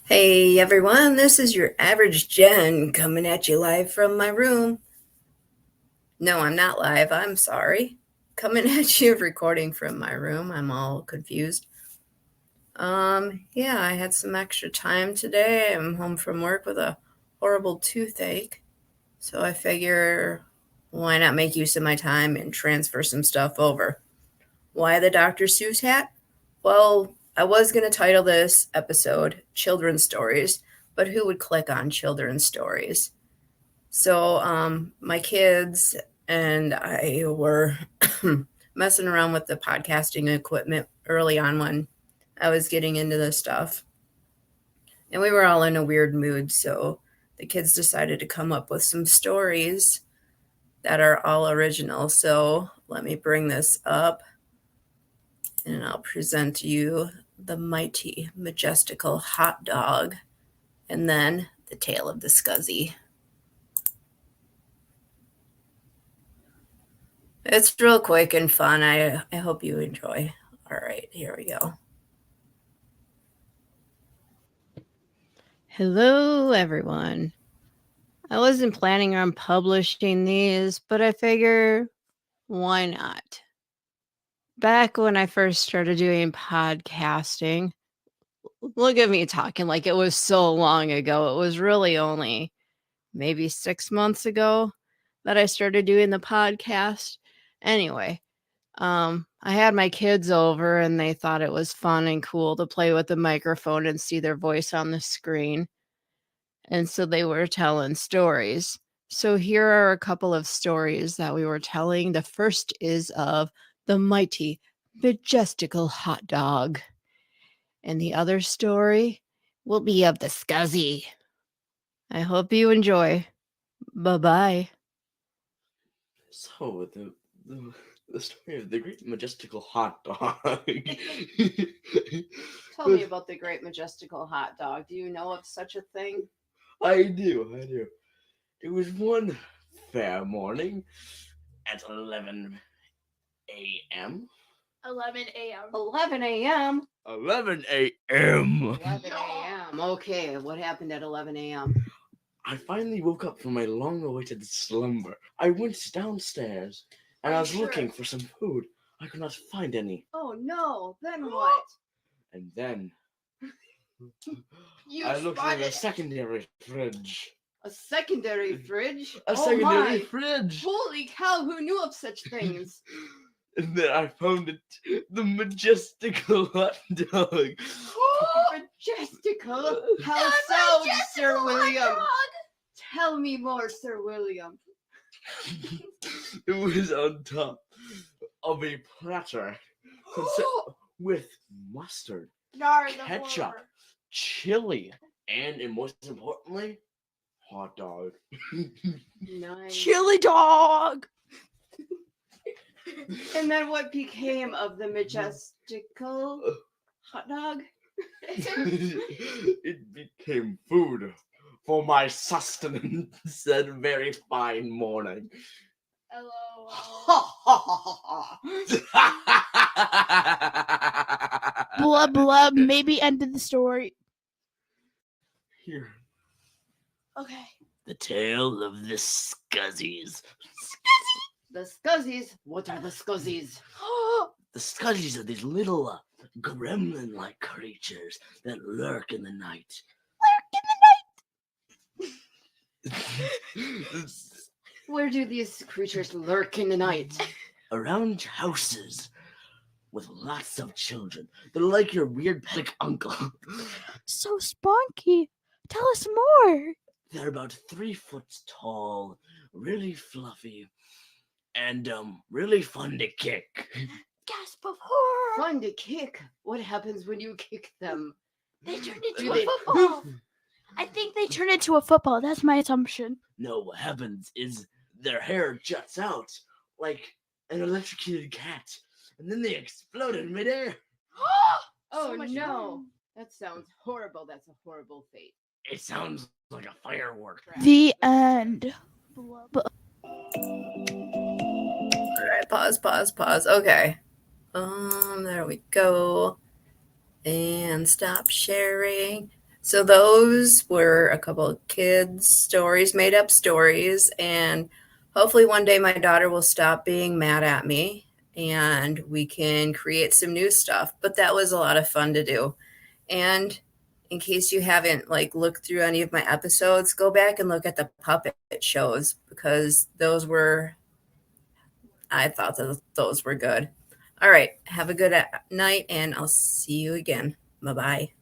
Hey everyone, this is your average Jen coming at you live from my room. No, I'm not live, I'm sorry. Coming at you recording from my room. I'm all confused. Yeah, I had some extra time today. I'm home from work with a horrible toothache. So I figure why not make use of my time and transfer some stuff over? Why the Dr. Seuss hat? Well, I was going to title this episode Children's Stories, but who would click on children's stories? So, my kids and I were messing around with the podcasting equipment early on when I was getting into this stuff. And we were all in a weird mood, so the kids decided to come up with some stories that are all original. So, let me bring this up and I'll present you the mighty, majestical hot dog, and then the tale of the Scuzzy. It's real quick and fun. I hope you enjoy. All right, here we go. Hello, everyone. I wasn't planning on publishing these, but I figure why not? Back when I first started doing podcasting, look at me talking like it was so long ago. It was really only maybe 6 months ago that I started doing the podcast. Anyway, I had my kids over and they thought it was fun and cool to play with the microphone and see their voice on the screen. And so they were telling stories. So here are a couple of stories that we were telling. The first is of the mighty, majestical hot dog. And the other story will be of the Scuzzy. I hope you enjoy. Bye-bye. So, the story of the great majestical hot dog. Tell me about the great majestical hot dog. Do you know of such a thing? I do. It was one fair morning at 11 a.m. 11 a.m. 11 a.m. 11 a.m. 11 a.m. Okay, what happened at 11 a.m.? I finally woke up from my long-awaited slumber. I went downstairs and I was looking for some food. I could not find any. Oh no, then what? And then You I looked in spotted a secondary fridge. a secondary fridge? A Oh secondary my. fridge. Holy cow, who knew of such things? And then I found it, the majestical hot dog. Majestical? How so, Sir William? Tell me more, Sir William. It was on top of a platter with mustard, ketchup, chili, and most importantly, hot dog. Nice. Chili dog! And then what became of the majestical hot dog? It became food for my sustenance that very fine morning. Blub blub, maybe ended the story. Here, Okay. the tale of the Scuzzies. The Scuzzies? What are the Scuzzies? The Scuzzies are these little gremlin-like creatures that lurk in the night. Where do these creatures lurk in the night? Around houses with lots of children. They're like your weird pet uncle. So spunky. Tell us more. They're about 3 foot tall, really fluffy, and really fun to kick. Gasp of horror. Fun to kick. What happens when you kick them? They turn Do into they a football. I think they turn into a football. That's my assumption. No, what happens is their hair juts out like an electrocuted cat, and then they explode in midair. Oh So much no. fun. That sounds horrible. That's a horrible fate. It sounds like a firework. The end. Blub. All right, pause. Okay. There we go. And stop sharing. So those were a couple of kids' stories, made up stories, and hopefully one day my daughter will stop being mad at me and we can create some new stuff. But that was a lot of fun to do. And in case you haven't like looked through any of my episodes, go back and look at the puppet shows because I thought that those were good. All right, have a good night and I'll see you again. Bye-bye.